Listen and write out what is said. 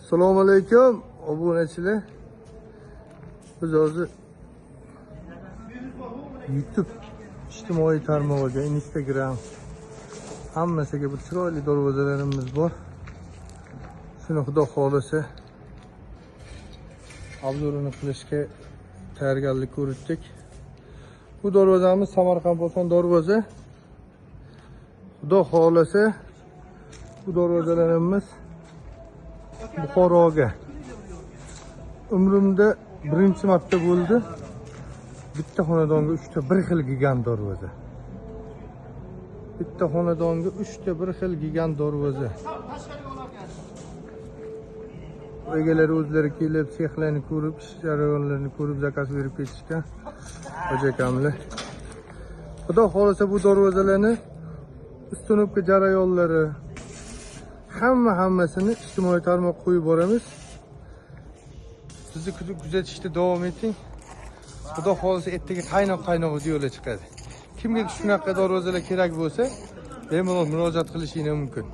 Assalomu alaykum obunachilar. Biz hozir YouTube ijtimoiy tarmog'iga, Instagram hammasiga bir chiroyli darvozalarimiz bor. Shuni Xudo xolisa obzorini qilishga tayyorgarlik ko'rdik. Bu darvozamiz Samarqand darvoza. Xudo xolisa bu darvozalarimiz Buxoroga umrimda birinchi marta bo'ldi. Bitta xonadonga 3 ta bir xil gigant darvoza. Bitta xonadonga 3 ta bir xil gigant darvoza. Egalari o'zlari kelib, sexlarni ko'rib, ish jarayonlarini ko'rib, zakaz berib ketishgan. Hojakamlar. Xudo xolisa bu darvozalarni ustunubki jarayonlari hammasini ijtimoiy tarmoqqa qo'yib boramiz. Sizni kuzatishda davom eting. Xudo xolisa ertaga qaynoq videolar chiqadi. Kimga shunaqa darvozalar kerak bo'lsa, bemalol murojaat qilishingiz mumkin.